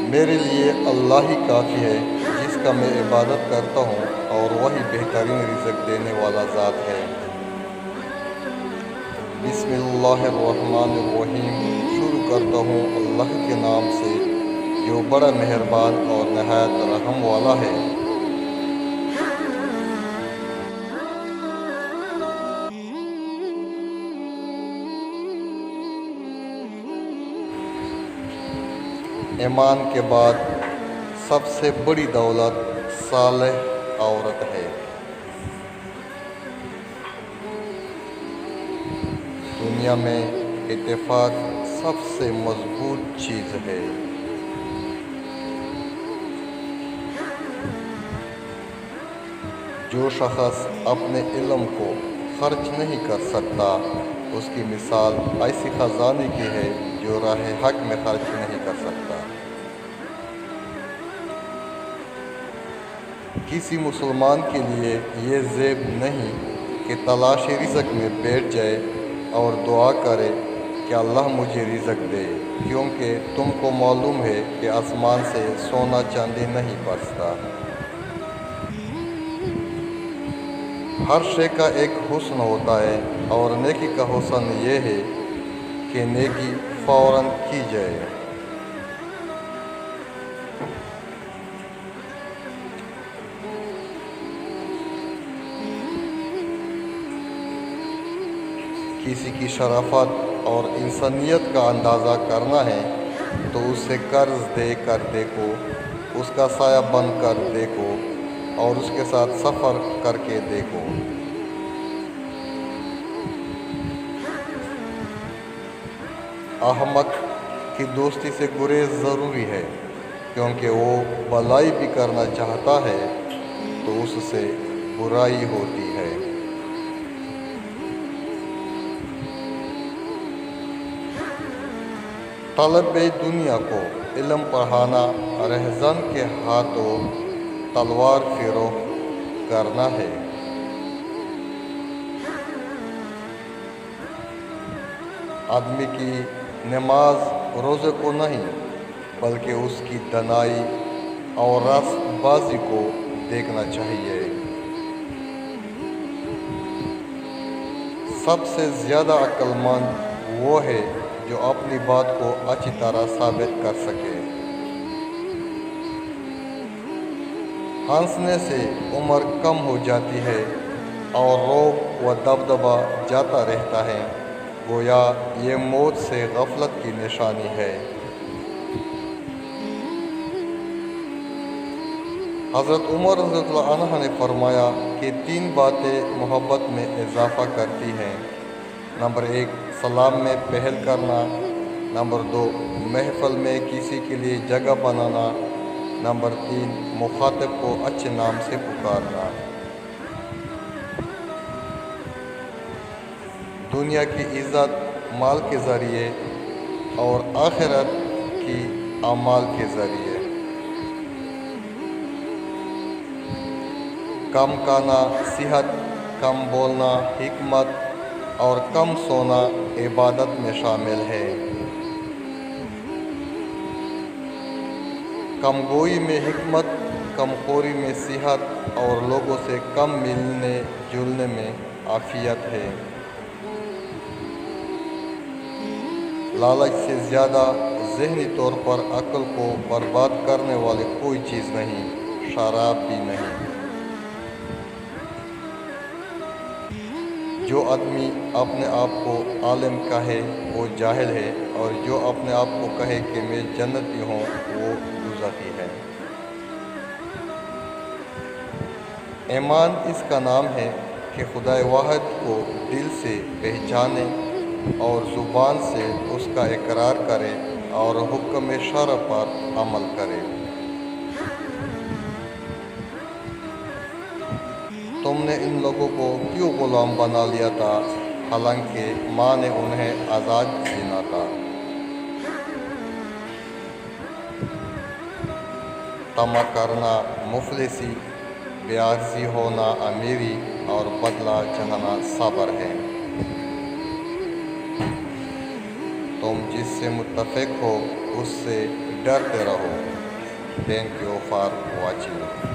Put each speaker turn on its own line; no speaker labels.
میرے لیے اللہ ہی کافی ہے جس کا میں عبادت کرتا ہوں، اور وہی بہترین رزق دینے والا ذات ہے۔ بسم اللہ الرحمن الرحیم۔ شروع کرتا ہوں اللہ کے نام سے جو بڑا مہربان اور نہایت رحم والا ہے۔ ایمان کے بعد سب سے بڑی دولت صالح عورت ہے۔ دنیا میں اتفاق سب سے مضبوط چیز ہے۔ جو شخص اپنے علم کو خرچ نہیں کر سکتا، اس کی مثال ایسی خزانے کی ہے جو راہ حق میں خرچ نہیں کر سکتا۔ کسی مسلمان کے لیے یہ عیب نہیں کہ تلاش رزق میں بیٹھ جائے اور دعا کرے کہ اللہ مجھے رزق دے، کیونکہ تم کو معلوم ہے کہ آسمان سے سونا چاندی نہیں برستا۔ ہر شے کا ایک حسن ہوتا ہے، اور نیکی کا حسن یہ ہے کہ نیکی فوراً کی جائے۔ کسی کی شرافت اور انسانیت کا اندازہ کرنا ہے تو اسے قرض دے کر دیکھو، اس کا سایہ بن کر دیکھو، اور اس کے ساتھ سفر کر کے دیکھو۔ احمق کی دوستی سے گریز ضروری ہے، کیونکہ وہ بھلائی بھی کرنا چاہتا ہے تو اس سے برائی ہوتی ہے۔ طالب دنیا کو علم پڑھانا رہزن کے ہاتھوں تلوار فروخت کرنا ہے۔ آدمی کی نماز روزے کو نہیں، بلکہ اس کی دنائی اور راست بازی کو دیکھنا چاہیے۔ سب سے زیادہ عقل مند وہ ہے جو اپنی بات کو اچھی طرح ثابت کر سکے۔ ہنسنے سے عمر کم ہو جاتی ہے اور رعب و دبدبہ جاتا رہتا ہے، گویا یہ موت سے غفلت کی نشانی ہے۔ حضرت عمر رضی اللہ عنہ نے فرمایا کہ 3 باتیں محبت میں اضافہ کرتی ہیں۔ نمبر 1 سلام میں پہل کرنا، نمبر 2 محفل میں کسی کے لیے جگہ بنانا، نمبر 3 مخاطب کو اچھے نام سے پکارنا۔ دنیا کی عزت مال کے ذریعے اور آخرت کی اعمال کے ذریعے۔ کم کھانا صحت، کم بولنا حکمت، اور کم سونا عبادت میں شامل ہے۔ کم گوئی میں حکمت، کم خوری میں صحت، اور لوگوں سے کم ملنے جلنے میں عافیت ہے۔ لالچ سے زیادہ ذہنی طور پر عقل کو برباد کرنے والی کوئی چیز نہیں، شراب بھی نہیں۔ جو آدمی اپنے آپ کو عالم کہے وہ جاہل ہے، اور جو اپنے آپ کو کہے کہ میں جنتی ہوں وہ دوزخی ہے۔ ایمان اس کا نام ہے کہ خدا واحد کو دل سے پہچانے اور زبان سے اس کا اقرار کرے اور حکم شرع پر عمل کرے۔ تم نے ان لوگوں کو کیوں غلام بنا لیا تھا، حالانکہ ماں نے انہیں آزاد چنا تھا۔ طمع کرنا مفلسی، بے عاجزی ہونا امیری، اور بدلہ چاہنا صبر ہے۔ تم جس سے متفق ہو اس سے ڈرتے رہو۔ Thank you for watching.